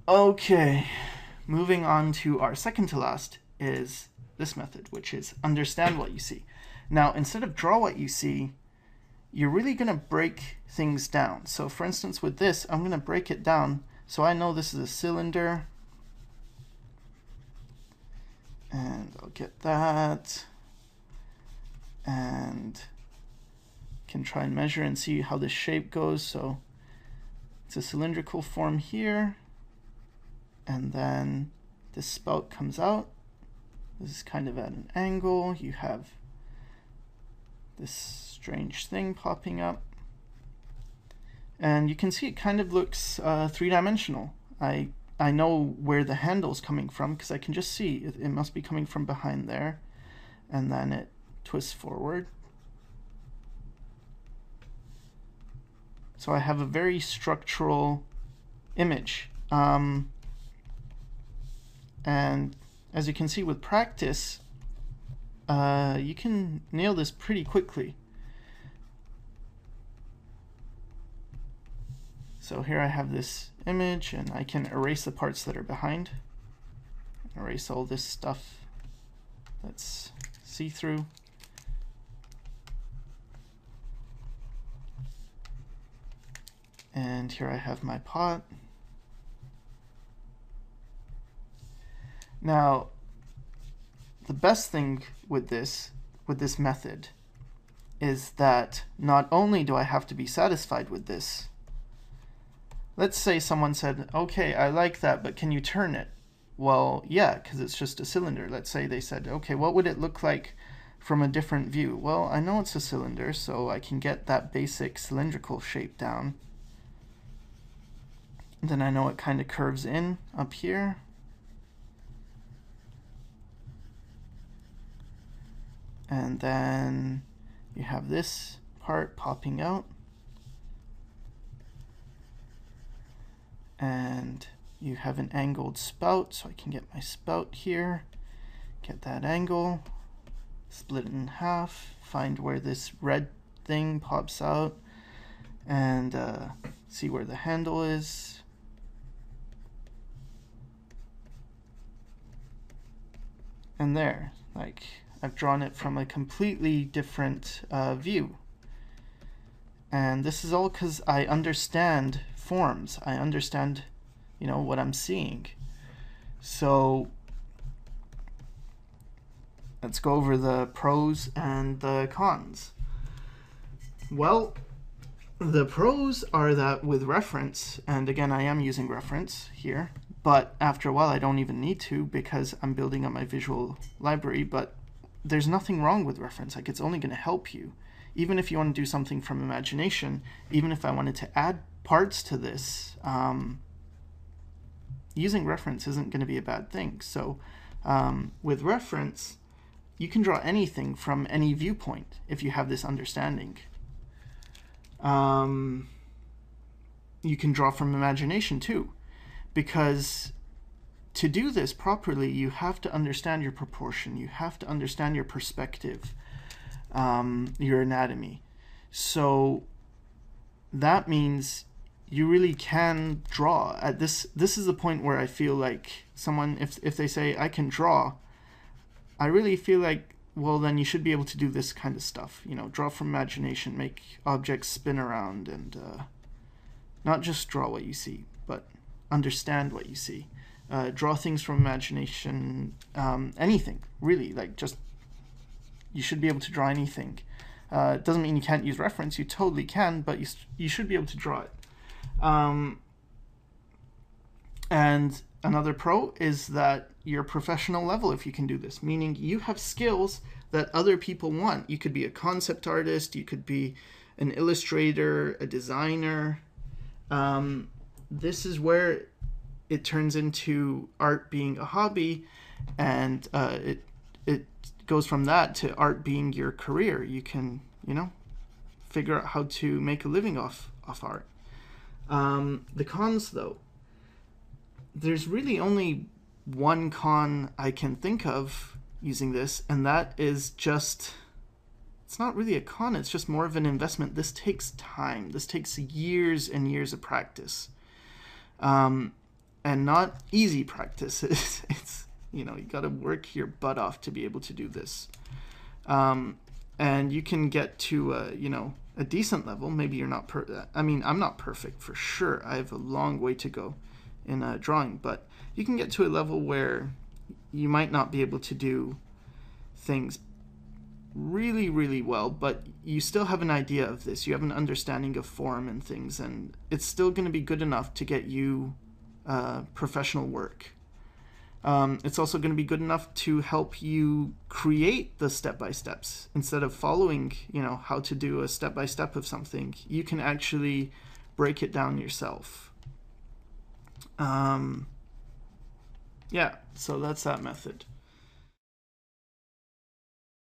Okay, moving on to our second to last is this method, which is understand what you see. Now, instead of draw what you see, you're really going to break things down. So for instance, with this, I'm going to break it down so I know this is a cylinder. And I'll get that. And can try and measure and see how this shape goes. So it's a cylindrical form here. And then this spout comes out. This is kind of at an angle. You have this strange thing popping up. And you can see it kind of looks three-dimensional. I know where the handle's coming from because I can just see it must be coming from behind there. And then it twists forward. So I have a very structural image. And as you can see with practice, you can nail this pretty quickly. So here I have this image, and I can erase the parts that are behind. Erase all this stuff that's see-through. And here I have my pot. Now, the best thing with this method is that not only do I have to be satisfied with this. Let's say someone said, okay, I like that, but can you turn it? Well, yeah, because it's just a cylinder. Let's say they said, okay, what would it look like from a different view? Well, I know it's a cylinder, so I can get that basic cylindrical shape down. Then I know it kind of curves in up here. And then you have this part popping out. And you have an angled spout, so I can get my spout here, get that angle, split it in half, find where this red thing pops out, and see where the handle is. And there, like, I've drawn it from a completely different view. And this is all because I understand forms. I understand, what I'm seeing. So let's go over the pros and the cons. Well, the pros are that with reference, and again, I am using reference here, but after a while I don't even need to because I'm building up my visual library, but there's nothing wrong with reference. Like, it's only going to help you. Even if you want to do something from imagination, even if I wanted to add parts to this, using reference isn't going to be a bad thing. So with reference, you can draw anything from any viewpoint if you have this understanding. You can draw from imagination too, because to do this properly, you have to understand your proportion. You have to understand your perspective, your anatomy. So that means you really can draw. At this is the point where I feel like someone, if they say I can draw, I really feel like, well, then you should be able to do this kind of stuff. Draw from imagination, make objects spin around, and not just draw what you see, but understand what you see. Draw things from imagination, anything, really. Like, just, you should be able to draw anything. It doesn't mean you can't use reference. You totally can, but you should be able to draw it. And another pro is that you're professional level if you can do this, meaning you have skills that other people want. You could be a concept artist, you could be an illustrator, a designer. This is where it turns into art being a hobby, and it goes from that to art being your career. You can, figure out how to make a living off art. The cons, though, there's really only one con I can think of using this, and that is just, it's not really a con, it's just more of an investment. This takes time. This takes years and years of practice. and not easy practice. It's you know, you got to work your butt off to be able to do this. And you can get to you know, a decent level. Maybe you're not I mean, I'm not perfect for sure. I have a long way to go in drawing, but you can get to a level where you might not be able to do things really, really well, but you still have an idea of this. You have an understanding of form and things, and it's still going to be good enough to get you professional work. It's also going to be good enough to help you create the step-by-steps. Instead of following, you know, how to do a step-by-step of something, you can actually break it down yourself. Yeah, so that's that method.